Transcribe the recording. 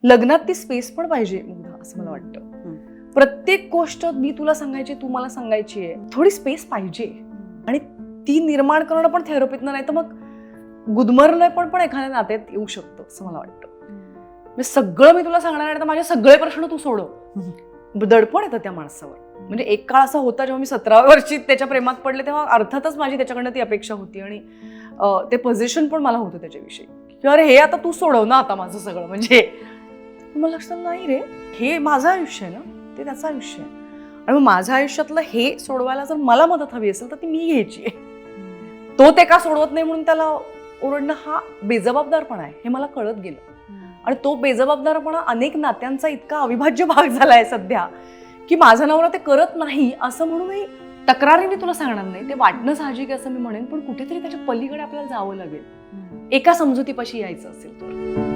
लग्नात ती स्पेस पण पाहिजे मुग्धा, असं मला वाटतं. प्रत्येक गोष्ट मी तुला सांगायची, तू मला सांगायची आहे, थोडी स्पेस पाहिजे. आणि ती निर्माण करणं पण थेरपीतनं, नाही तर मग गुदमरलंय पण एखाद्या नात्यात येऊ शकतं, असं मला वाटतं. सगळं मी तुला सांगणार आहे तर माझे सगळे प्रश्न तू सोडव, दडपण येतं त्या माणसावर. म्हणजे एक काळ असा होता जेव्हा मी 17व्या वर्षी त्याच्या प्रेमात पडले, तेव्हा अर्थातच माझी त्याच्याकडनं ती अपेक्षा होती आणि ते पोझिशन पण मला होतं त्याच्याविषयी की अरे हे आता तू सोडव ना आता माझं सगळं. म्हणजे मला लक्षात नाही रे, हे माझं आयुष्य आहे ना, ते त्याचं आयुष्य आहे. आणि मग माझ्या आयुष्यातलं हे सोडवायला जर मला मदत हवी असेल तर ती मी घ्यायची आहे. तो ते का सोडवत नाही म्हणून त्याला ओरडणं हा बेजबाबदारपणा आहे, हे मला कळत गेलं. आणि तो बेजबाबदारपणा अनेक नात्यांचा इतका अविभाज्य भाग झालाय सध्या की माझा नवरा ते करत नाही असं म्हणूनही तक्रारीने तुला सांगणार नाही, ते वाटणं साहजिक आहे असं मी म्हणेन, पण कुठेतरी त्याच्या पलीकडे आपल्याला जावं लागेल एका समजुतीपाशी यायचं असेल तर.